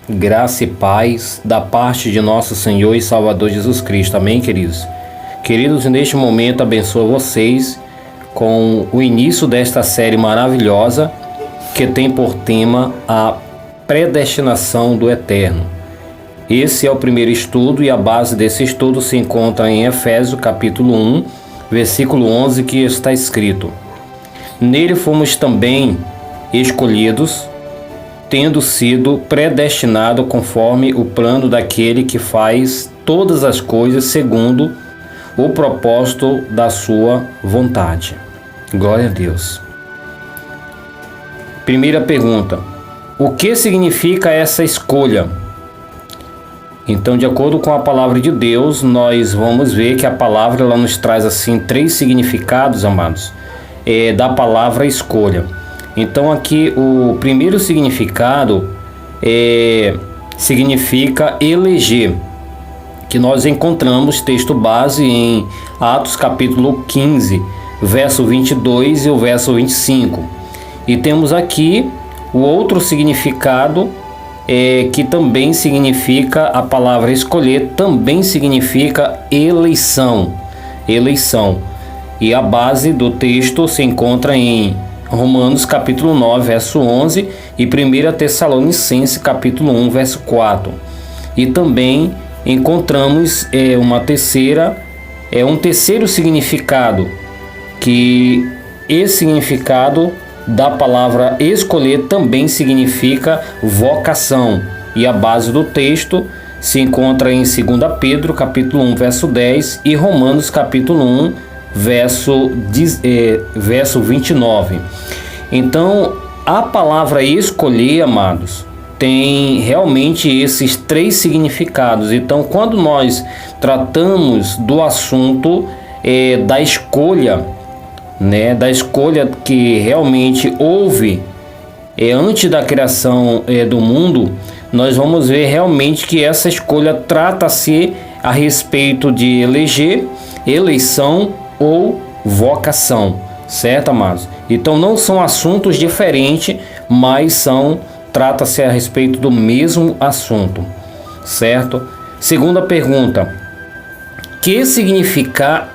Graça e paz da parte de nosso Senhor e Salvador Jesus Cristo. Amém, queridos? Queridos, neste momento abençoo vocês com o início desta série maravilhosa que tem por tema a predestinação do Eterno. Esse é o primeiro estudo e a base desse estudo se encontra em Efésios capítulo 1, versículo 11, que está escrito: Nele fomos também escolhidos, tendo sido predestinado conforme o plano daquele que faz todas as coisas segundo o propósito da sua vontade. Glória a Deus. Primeira pergunta: o que significa essa escolha? Então, de acordo com a palavra de Deus, nós vamos ver que a palavra ela nos traz assim 3 significados, amados, da palavra escolha. Então aqui o primeiro significado significa eleger, que nós encontramos texto base em Atos capítulo 15, verso 22 e o verso 25. E temos aqui o outro significado que também significa, a palavra escolher também significa eleição. E a base do texto se encontra em Romanos capítulo 9, verso 11 e 1 Tessalonicenses capítulo 1, verso 4. E também encontramos um terceiro significado, que esse significado da palavra escolher também significa vocação. E a base do texto se encontra em 2 Pedro capítulo 1, verso 10 e Romanos capítulo 1, verso 29. Então, a palavra escolher, amados, tem realmente esses 3 significados. Então, quando nós tratamos do assunto da escolha, da escolha que realmente houve antes da criação do mundo, nós vamos ver realmente que essa escolha trata-se a respeito de eleger, eleição ou vocação, certo, amados? Então não são assuntos diferentes, mas trata-se a respeito do mesmo assunto, certo? Segunda pergunta: o que significa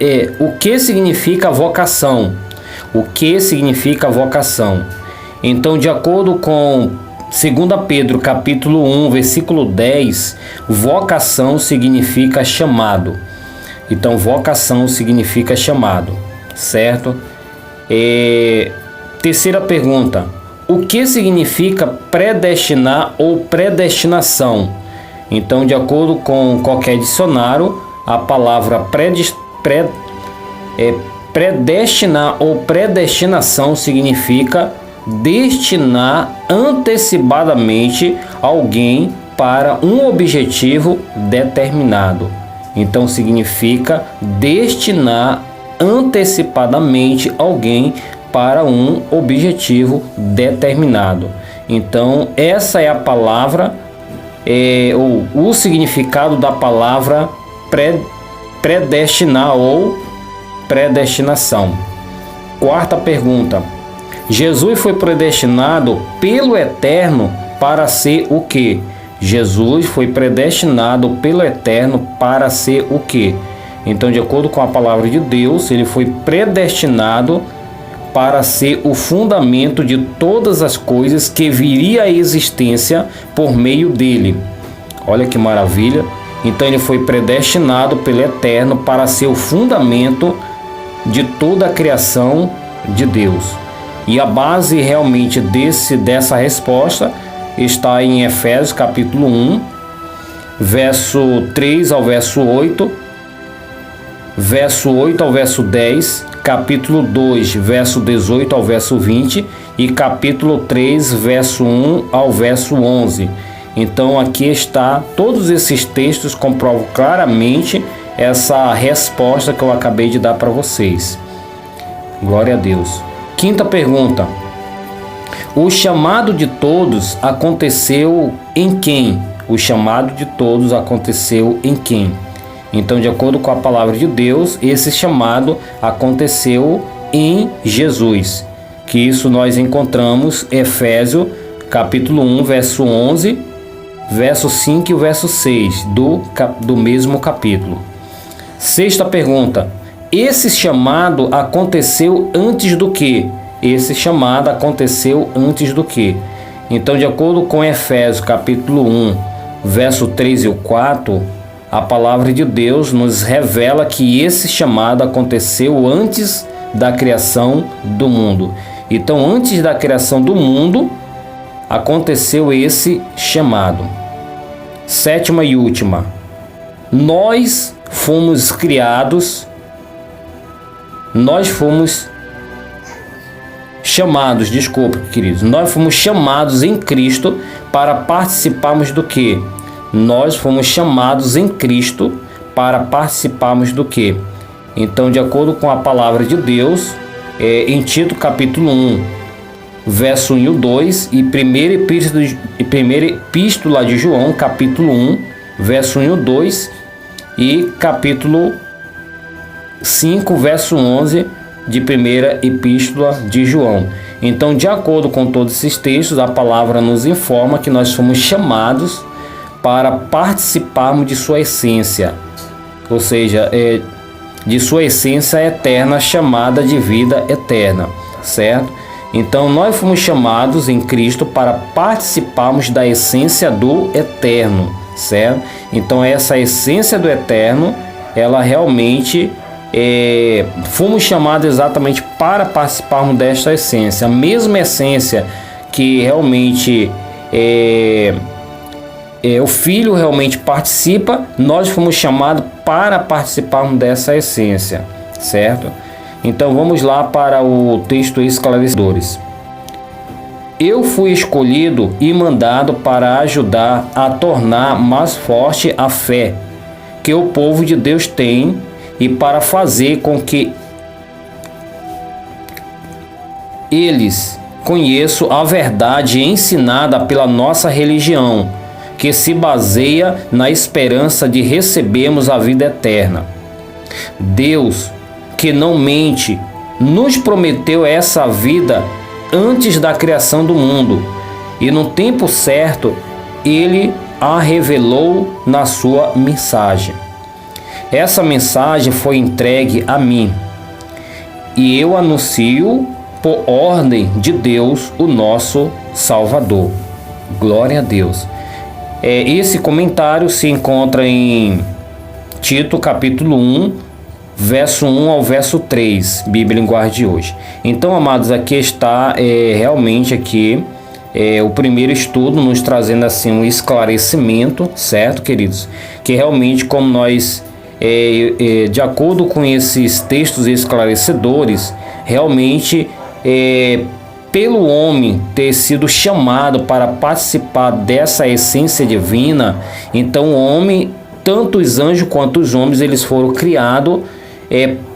vocação? O que significa vocação? Então, de acordo com 2 Pedro capítulo 1, versículo 10, vocação significa chamado. Então, vocação significa chamado, certo? Terceira pergunta: o que significa predestinar ou predestinação? Então, de acordo com qualquer dicionário, a palavra predestinar ou predestinação significa destinar antecipadamente alguém para um objetivo determinado. Então significa destinar antecipadamente alguém para um objetivo determinado. Então essa é a palavra, o significado da palavra predestinar ou predestinação. Quarta pergunta: Jesus foi predestinado pelo Eterno para ser o quê? Jesus foi predestinado pelo Eterno para ser o quê? Então, de acordo com a palavra de Deus, ele foi predestinado para ser o fundamento de todas as coisas que viria à existência por meio dele. Olha que maravilha! Então, ele foi predestinado pelo Eterno para ser o fundamento de toda a criação de Deus. E a base realmente dessa resposta está em Efésios capítulo 1, verso 3 ao verso 8, verso 8 ao verso 10, capítulo 2, verso 18 ao verso 20 e capítulo 3, verso 1 ao verso 11. Então aqui está, todos esses textos comprovam claramente essa resposta que eu acabei de dar para vocês. Glória a Deus. Quinta pergunta: o chamado de todos aconteceu em quem? O chamado de todos aconteceu em quem? Então, de acordo com a palavra de Deus, esse chamado aconteceu em Jesus. Que isso nós encontramos em Efésios capítulo 1, verso 11, verso 5 e o verso 6 do mesmo capítulo. Sexta pergunta: esse chamado aconteceu antes do quê? Esse chamado aconteceu antes do quê? Então, de acordo com Efésios capítulo 1, verso 3 e o 4, a palavra de Deus nos revela que esse chamado aconteceu antes da criação do mundo. Então, antes da criação do mundo, aconteceu esse chamado. Sétima e última: nós fomos chamados em Cristo para participarmos do quê? Nós fomos chamados em Cristo para participarmos do quê? Então, de acordo com a palavra de Deus, em Tito capítulo 1, verso 1 e 2, e primeira epístola de João, capítulo 1, verso 1 e 2, e capítulo 5, verso 11, de primeira epístola de João. Então, de acordo com todos esses textos, a palavra nos informa que nós fomos chamados para participarmos de sua essência, ou seja, de sua essência eterna, chamada de vida eterna, certo? Então, nós fomos chamados em Cristo para participarmos da essência do eterno, certo? Então, essa essência do eterno, ela realmente fomos chamados exatamente para participarmos desta essência, a mesma essência que realmente o Filho realmente participa, nós fomos chamados para participarmos dessa essência, certo? Então vamos lá para o texto esclarecedores. Eu fui escolhido e mandado para ajudar a tornar mais forte a fé que o povo de Deus tem e para fazer com que eles conheçam a verdade ensinada pela nossa religião, que se baseia na esperança de recebermos a vida eterna. Deus, que não mente, nos prometeu essa vida antes da criação do mundo, e no tempo certo Ele a revelou na sua mensagem. Essa mensagem foi entregue a mim, e eu anuncio por ordem de Deus, o nosso Salvador. Glória a Deus. Esse comentário se encontra em Tito capítulo 1, verso 1 ao verso 3, Bíblia Linguagem de hoje. Então, amados, aqui está realmente aqui o primeiro estudo, nos trazendo assim um esclarecimento, certo, queridos? Que realmente, como nós, de acordo com esses textos esclarecedores, realmente pelo homem ter sido chamado para participar dessa essência divina, então o homem, tanto os anjos quanto os homens, eles foram criados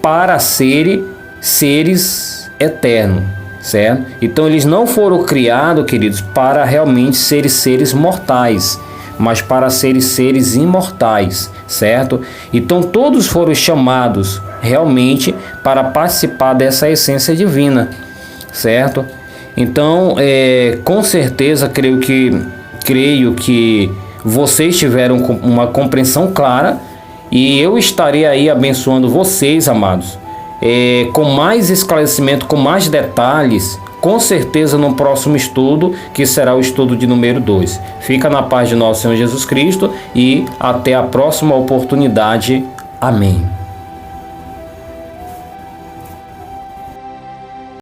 para serem seres eternos, certo? Então eles não foram criados, queridos, para realmente serem seres mortais, mas para serem seres imortais, certo? Então todos foram chamados realmente para participar dessa essência divina, certo? Então, com certeza, creio que vocês tiveram uma compreensão clara, e eu estarei aí abençoando vocês, amados, com mais esclarecimento, com mais detalhes, com certeza no próximo estudo, que será o estudo de número 2. Fica na paz de nosso Senhor Jesus Cristo e até a próxima oportunidade. Amém.